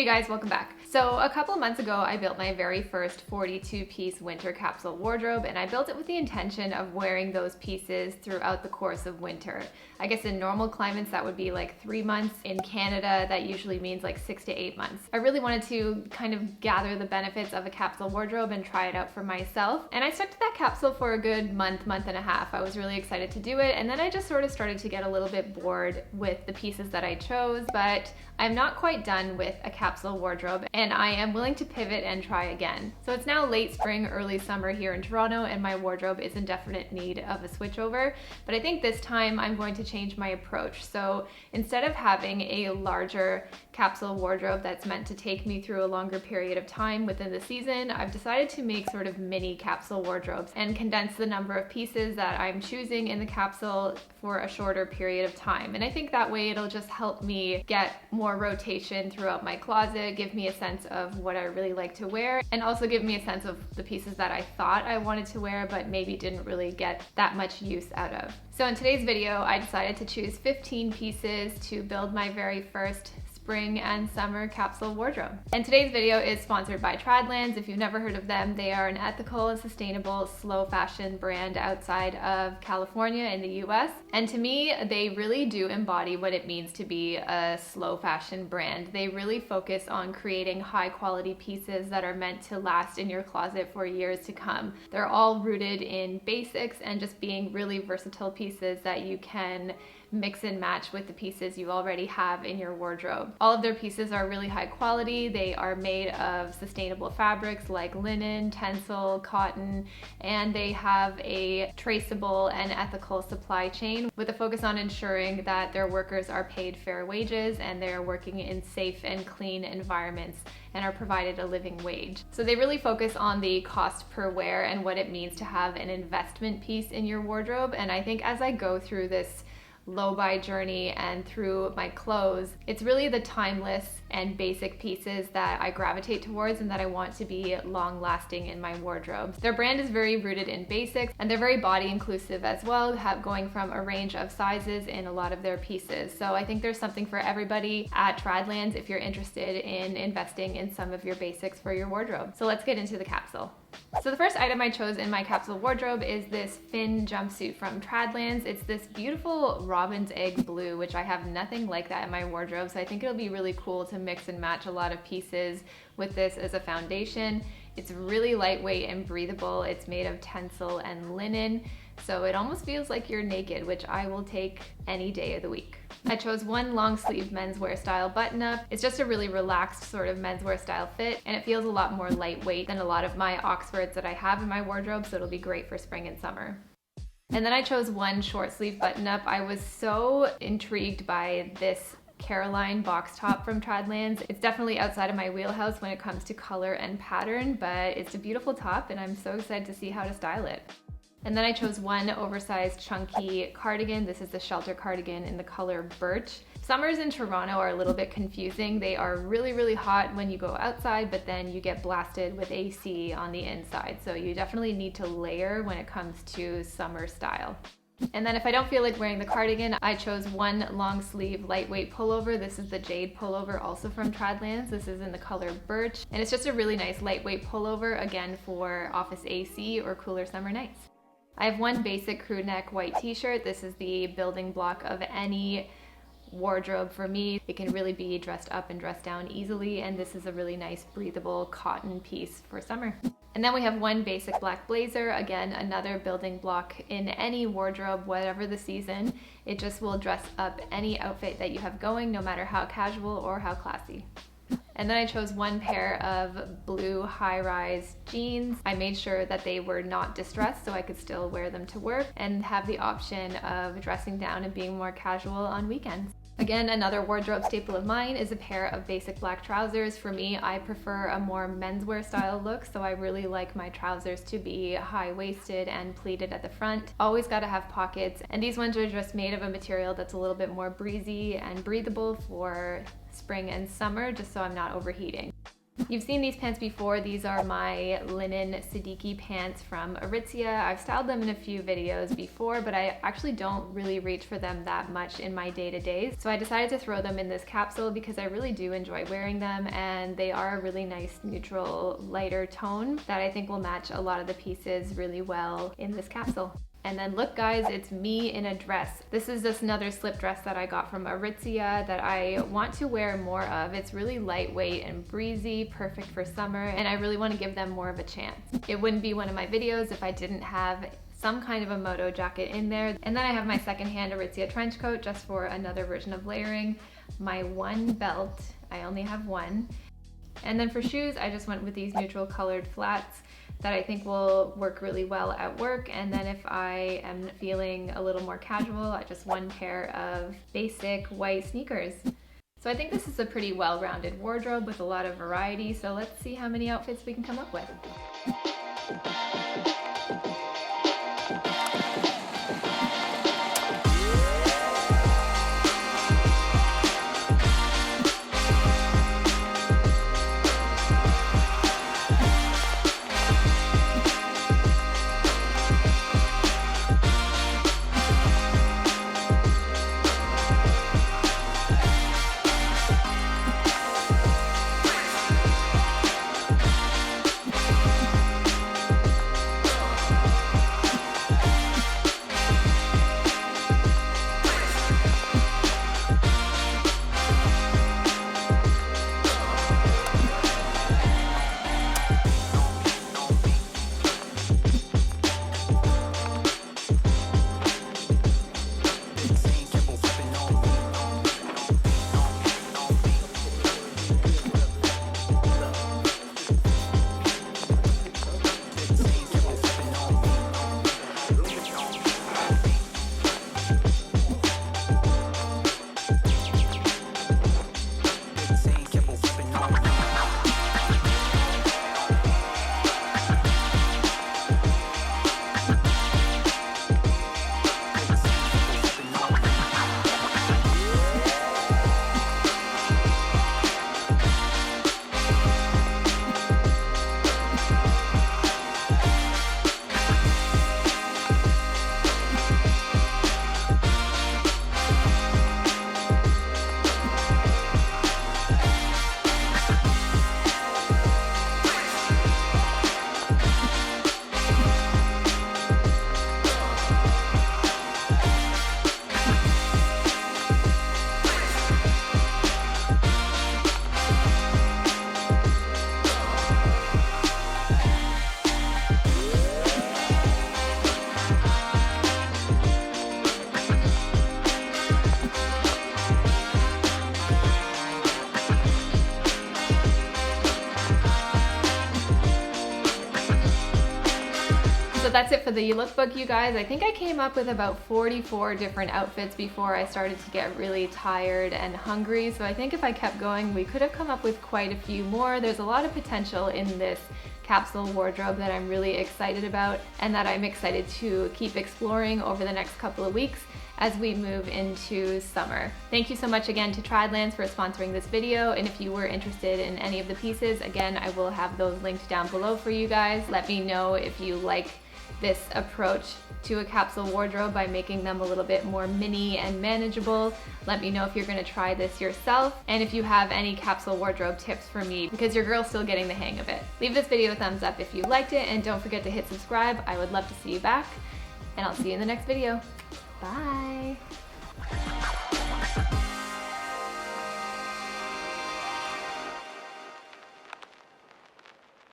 Hey guys, welcome back. So a couple months ago, I built my very first 42-piece winter capsule wardrobe, and I built it with the intention of wearing those pieces throughout the course of winter. I guess in normal climates, that would be like 3 months. In Canada, that usually means like 6 to 8 months. I really wanted to kind of gather the benefits of a capsule wardrobe and try it out for myself. And I stuck to that capsule for a good month and a half. I was really excited to do it. And then I just sort of started to get a little bit bored with the pieces that I chose, but I'm not quite done with a capsule wardrobe, and I am willing to pivot and try again. So it's now late spring, early summer here in Toronto, and my wardrobe is in definite need of a switchover, but I think this time I'm going to change my approach. So instead of having a larger capsule wardrobe that's meant to take me through a longer period of time within the season, I've decided to make sort of mini capsule wardrobes and condense the number of pieces that I'm choosing in the capsule for a shorter period of time. And I think that way it'll just help me get more rotation throughout my closet, give me a sense of what I really like to wear, and also give me a sense of the pieces that I thought I wanted to wear but maybe didn't really get that much use out of. So in today's video, I decided to choose 15 pieces to build my very first spring and summer capsule wardrobe. And today's video is sponsored by Tradlands. If you've never heard of them, they are an ethical and sustainable slow fashion brand outside of California in the US. And to me, they really do embody what it means to be a slow fashion brand. They really focus on creating high quality pieces that are meant to last in your closet for years to come. They're all rooted in basics and just being really versatile pieces that you can mix and match with the pieces you already have in your wardrobe. All of their pieces are really high quality. They are made of sustainable fabrics like linen, tencel, cotton, and they have a traceable and ethical supply chain with a focus on ensuring that their workers are paid fair wages and they're working in safe and clean environments and are provided a living wage. So they really focus on the cost per wear and what it means to have an investment piece in your wardrobe. And I think as I go through this low-buy journey and through my clothes, it's really the timeless and basic pieces that I gravitate towards and that I want to be long-lasting in my wardrobe. Their brand is very rooted in basics, and they're very body inclusive as well, going from a range of sizes in a lot of their pieces. So I think there's something for everybody at Tradlands if you're interested in investing in some of your basics for your wardrobe. So let's get into the capsule. So the first item I chose in my capsule wardrobe is this Fin jumpsuit from Tradlands. It's this beautiful robin's egg blue, which I have nothing like that in my wardrobe, so I think it'll be really cool to mix and match a lot of pieces with this as a foundation. It's really lightweight and breathable. It's made of tencel and linen, so it almost feels like you're naked, which I will take any day of the week. I chose one long sleeve menswear style button up. It's just a really relaxed sort of menswear style fit, and it feels a lot more lightweight than a lot of my Oxfords that I have in my wardrobe, so it'll be great for spring and summer. And then I chose one short sleeve button up. I was so intrigued by this Caroline box top from Tradlands. It's definitely outside of my wheelhouse when it comes to color and pattern, but it's a beautiful top and I'm so excited to see how to style it. And then I chose one oversized chunky cardigan. This is the shelter cardigan in the color birch. Summers in Toronto are a little bit confusing. They are really, really hot when you go outside, but then you get blasted with AC on the inside. So you definitely need to layer when it comes to summer style. And then if I don't feel like wearing the cardigan, I chose one long sleeve lightweight pullover. This is the Jade pullover, also from Tradlands. This is in the color birch, and it's just a really nice lightweight pullover, again for office AC or cooler summer nights. I have one basic crew neck white t-shirt. This is the building block of any wardrobe for me. It can really be dressed up and dressed down easily, and this is a really nice breathable cotton piece for summer. And then we have one basic black blazer, again another building block in any wardrobe, whatever the season. It just will dress up any outfit that you have going, no matter how casual or how classy. And then I chose one pair of blue high-rise jeans. I made sure that they were not distressed so I could still wear them to work and have the option of dressing down and being more casual on weekends. Again, another wardrobe staple of mine is a pair of basic black trousers. For me, I prefer a more menswear style look, so I really like my trousers to be high-waisted and pleated at the front. Always gotta have pockets, and these ones are just made of a material that's a little bit more breezy and breathable for spring and summer, just so I'm not overheating. You've seen these pants before. These are my linen Siddiqui pants from Aritzia. I've styled them in a few videos before, but I actually don't really reach for them that much in my day-to-days. So I decided to throw them in this capsule because I really do enjoy wearing them, and they are a really nice neutral lighter tone that I think will match a lot of the pieces really well in this capsule. And then look guys, it's me in a dress. This is just another slip dress that I got from Aritzia that I want to wear more of. It's really lightweight and breezy, perfect for summer, and I really want to give them more of a chance. It wouldn't be one of my videos if I didn't have some kind of a moto jacket in there. And then I have my secondhand Aritzia trench coat just for another version of layering. My one belt, I only have one. And then for shoes, I just went with these neutral colored flats that I think will work really well at work. And then if I am feeling a little more casual, I just one pair of basic white sneakers. So I think this is a pretty well-rounded wardrobe with a lot of variety. So let's see how many outfits we can come up with. So that's it for the lookbook, you guys. I think I came up with about 44 different outfits before I started to get really tired and hungry. So I think if I kept going, we could have come up with quite a few more. There's a lot of potential in this capsule wardrobe that I'm really excited about and that I'm excited to keep exploring over the next couple of weeks as we move into summer. Thank you so much again to Tradlands for sponsoring this video, and if you were interested in any of the pieces, again, I will have those linked down below for you guys. Let me know if you like this approach to a capsule wardrobe by making them a little bit more mini and manageable. Let me know if you're gonna try this yourself, and if you have any capsule wardrobe tips for me, because your girl's still getting the hang of it. Leave this video a thumbs up if you liked it, and don't forget to hit subscribe. I would love to see you back, and I'll see you in the next video. Bye.